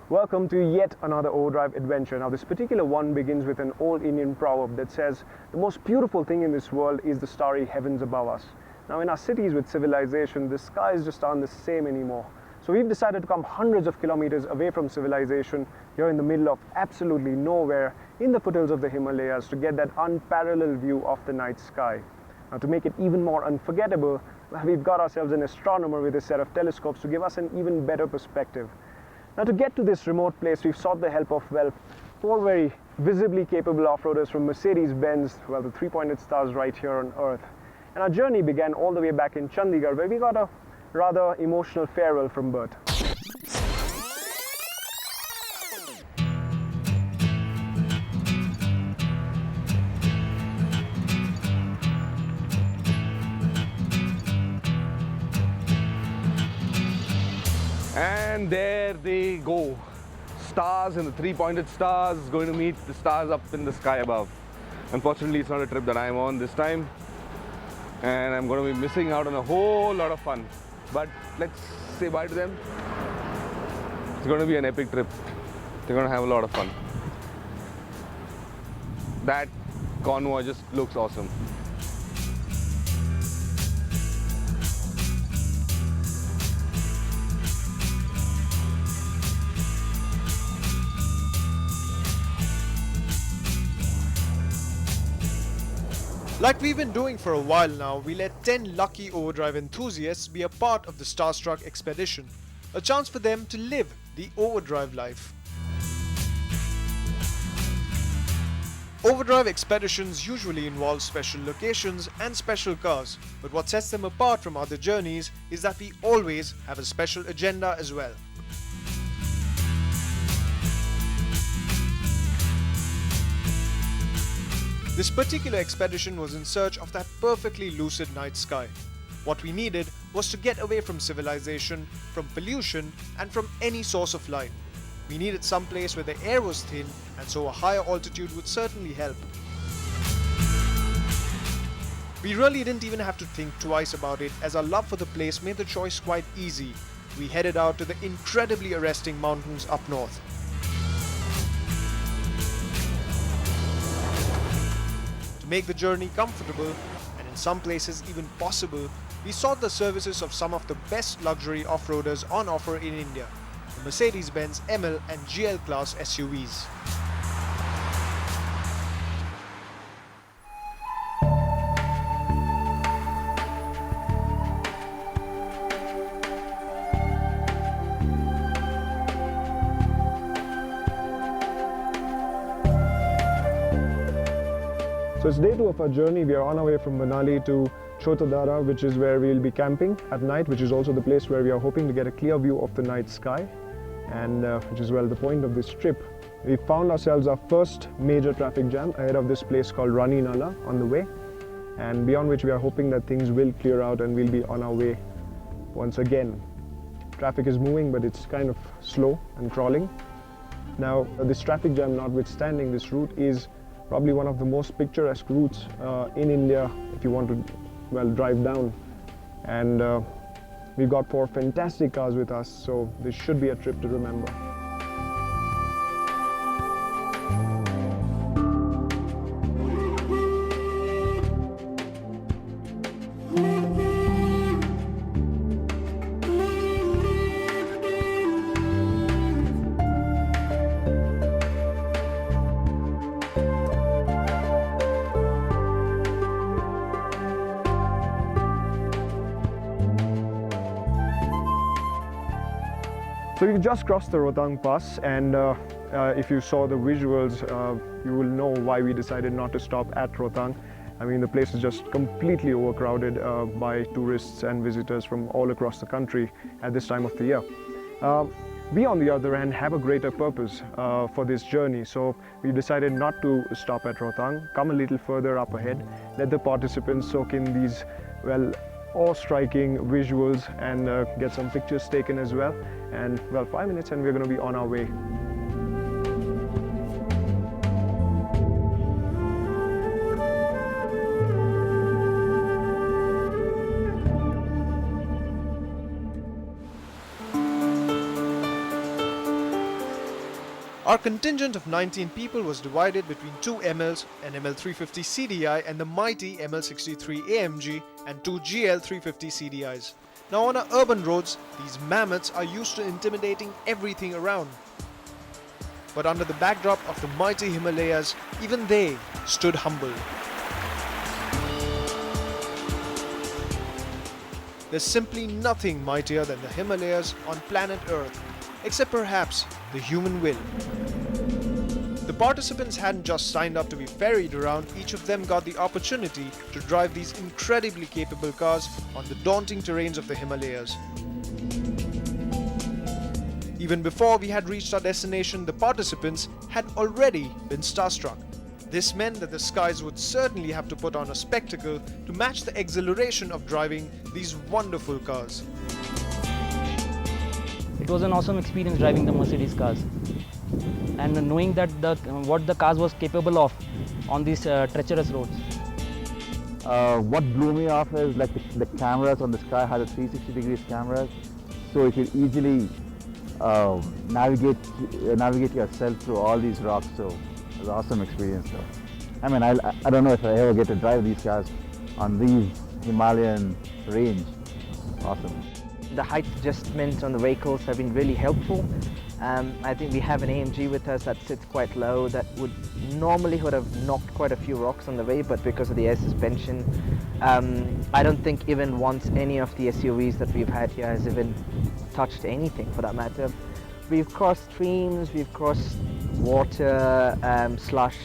Welcome to yet another overdrive adventure. Now this particular one begins with an old Indian proverb that says, the most beautiful thing in this world is the starry heavens above us. Now in our cities with civilization, the skies just aren't the same anymore. So we've decided to come hundreds of kilometers away from civilization, here in the middle of absolutely nowhere, in the foothills of the Himalayas, to get that unparalleled view of the night sky. Now to make it even more unforgettable, we've got ourselves an astronomer with a set of telescopes to give us an even better perspective. Now to get to this remote place, we've sought the help of, well, four very visibly capable off-roaders from Mercedes-Benz, well, the three-pointed stars right here on Earth. And our journey began all the way back in Chandigarh, where we got a rather emotional farewell from Bert. And there they go. Stars and the three-pointed stars going to meet the stars up in the sky above. Unfortunately, it's not a trip that I'm on this time, and I'm going to be missing out on a whole lot of fun. But let's say bye to them. It's going to be an epic trip. They're going to have a lot of fun. That convoy just looks awesome. Like we've been doing for a while now, we let 10 lucky overdrive enthusiasts be a part of the Starstruck expedition, a chance for them to live the overdrive life. Overdrive expeditions usually involve special locations and special cars, but what sets them apart from other journeys is that we always have a special agenda as well. This particular expedition was in search of that perfectly lucid night sky. What we needed was to get away from civilization, from pollution, and from any source of light. We needed some place where the air was thin, and so a higher altitude would certainly help. We really didn't even have to think twice about it, as our love for the place made the choice quite easy. We headed out to the incredibly arresting mountains up north. Make the journey comfortable, and in some places even possible, we sought the services of some of the best luxury off-roaders on offer in India, the Mercedes-Benz ML and GL class SUVs. So it's day 2 of our journey. We are on our way from Manali to Chotadara, which is where we'll be camping at night, which is also the place where we are hoping to get a clear view of the night sky, and which is, well, the point of this trip. We found ourselves our first major traffic jam ahead of this place called Rani Nala on the way, and beyond which we are hoping that things will clear out and we'll be on our way once again. Traffic is moving, but it's kind of slow and crawling. Now, this traffic jam notwithstanding, this route is probably one of the most picturesque routes in India if you want to, well, drive down. And we've got 4 fantastic cars with us, so this should be a trip to remember. So we've just crossed the Rohtang Pass, and if you saw the visuals, you will know why we decided not to stop at Rohtang. I mean, the place is just completely overcrowded by tourists and visitors from all across the country at this time of the year. We, on the other hand, have a greater purpose for this journey, so we decided not to stop at Rohtang, come a little further up ahead, let the participants soak in these, well, awe-striking visuals and get some pictures taken as well. And, well, 5 minutes and we're going to be on our way. Our contingent of 19 people was divided between two MLs, an ML350 CDI and the mighty ML63 AMG and two GL350 CDIs. Now on our urban roads, these mammoths are used to intimidating everything around. But under the backdrop of the mighty Himalayas, even they stood humble. There's simply nothing mightier than the Himalayas on planet Earth, except perhaps the human will. The participants hadn't just signed up to be ferried around, each of them got the opportunity to drive these incredibly capable cars on the daunting terrains of the Himalayas. Even before we had reached our destination, the participants had already been starstruck. This meant that the skies would certainly have to put on a spectacle to match the exhilaration of driving these wonderful cars. It was an awesome experience driving the Mercedes cars and knowing that what the cars was capable of on these treacherous roads. What blew me off is like the cameras on the sky had a 360 degrees cameras, so you could easily navigate yourself through all these rocks. So it was an awesome experience. So, I mean, I don't know if I ever get to drive these cars on these Himalayan range. Awesome. The height adjustments on the vehicles have been really helpful. I think we have an AMG with us that sits quite low that would have knocked quite a few rocks on the way, but because of the air suspension, I don't think even once any of the SUVs that we've had here has even touched anything for that matter. We've crossed streams, we've crossed water, slush,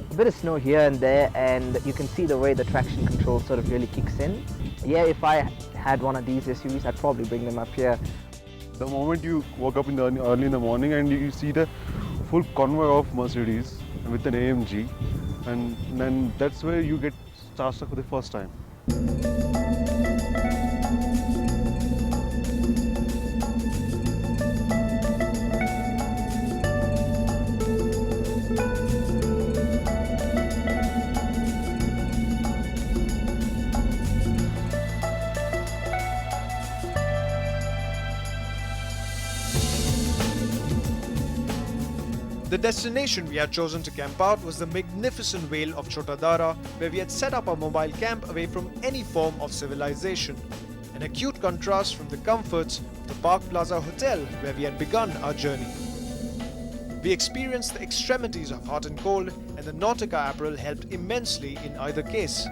a bit of snow here and there, and you can see the way the traction control sort of really kicks in. Yeah, if I had one of these SUVs, I'd probably bring them up here. The moment you woke up early in the morning and you see the full convoy of Mercedes with an AMG, and then that's where you get starstruck for the first time. The destination we had chosen to camp out was the magnificent vale of Chota Dara, where we had set up our mobile camp away from any form of civilization, an acute contrast from the comforts of the Park Plaza Hotel where we had begun our journey. We experienced the extremities of hot and cold, and the Nautica apparel helped immensely in either case.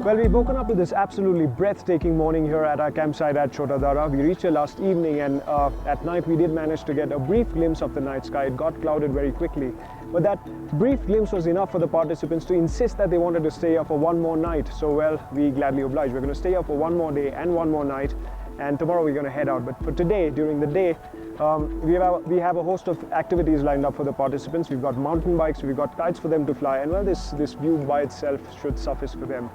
Well, we've woken up to this absolutely breathtaking morning here at our campsite at Chota Dara. We reached here last evening, and at night we did manage to get a brief glimpse of the night sky. It got clouded very quickly, but that brief glimpse was enough for the participants to insist that they wanted to stay here for one more night. So, well, we gladly obliged. We're going to stay here for one more day and one more night, and tomorrow we're going to head out. But for today, during the day, we have a host of activities lined up for the participants. We've got mountain bikes, we've got kites for them to fly, and well, this view by itself should suffice for them.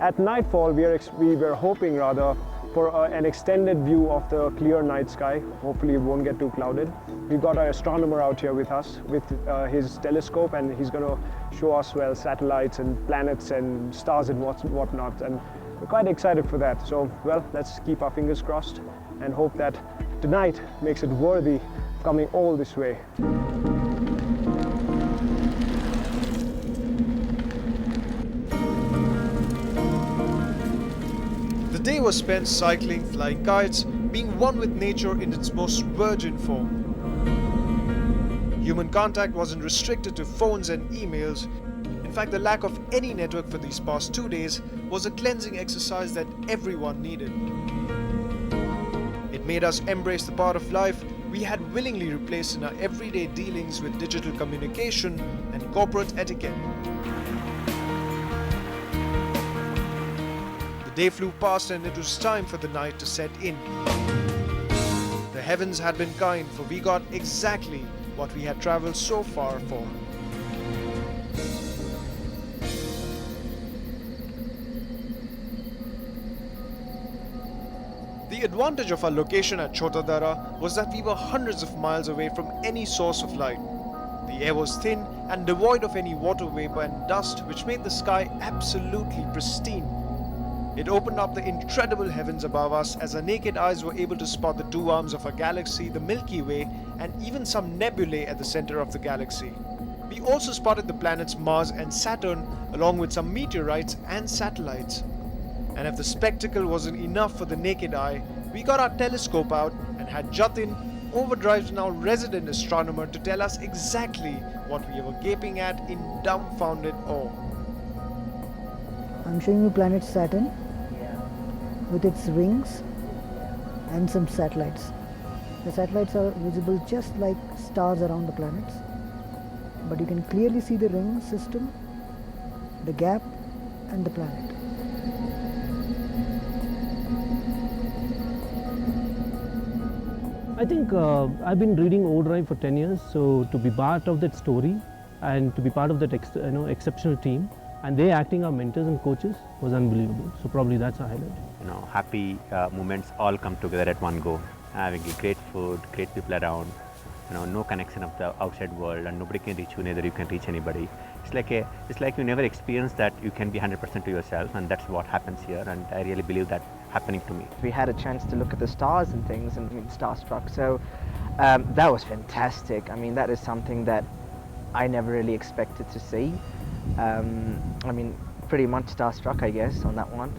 At nightfall, we were hoping rather for an extended view of the clear night sky. Hopefully it won't get too clouded. We've got our astronomer out here with us with his telescope, and he's going to show us, well, satellites and planets and stars and whatnot, and we're quite excited for that. So, well, let's keep our fingers crossed and hope that tonight makes it worthy of coming all this way. The day was spent cycling, flying kites, being one with nature in its most virgin form. Human contact wasn't restricted to phones and emails. In fact, the lack of any network for these past 2 days was a cleansing exercise that everyone needed. It made us embrace the part of life we had willingly replaced in our everyday dealings with digital communication and corporate etiquette. The day flew past, and it was time for the night to set in. The heavens had been kind, for we got exactly what we had traveled so far for. The advantage of our location at Chota Dara was that we were hundreds of miles away from any source of light. The air was thin, and devoid of any water vapor and dust, which made the sky absolutely pristine. It opened up the incredible heavens above us as our naked eyes were able to spot the two arms of our galaxy, the Milky Way, and even some nebulae at the center of the galaxy. We also spotted the planets Mars and Saturn, along with some meteorites and satellites. And if the spectacle wasn't enough for the naked eye, we got our telescope out and had Jatin, Overdrive's now resident astronomer, to tell us exactly what we were gaping at in dumbfounded awe. I'm showing you planet Saturn with its rings and some satellites. The satellites are visible just like stars around the planets, but you can clearly see the ring system, the gap, and the planet. I think I've been reading Overdrive for 10 years, so to be part of that story and to be part of that exceptional team, and they acting our mentors and coaches, was unbelievable. So probably that's a highlight. Happy moments all come together at one go. Having great food, great people around, no connection of the outside world, and nobody can reach you, neither you can reach anybody. It's like you never experience that you can be 100% to yourself, and that's what happens here, and I really believe that happening to me. We had a chance to look at the stars and things, and Starstruck, so that was fantastic. I mean, that is something that I never really expected to see. Pretty much Starstruck, I guess, on that one.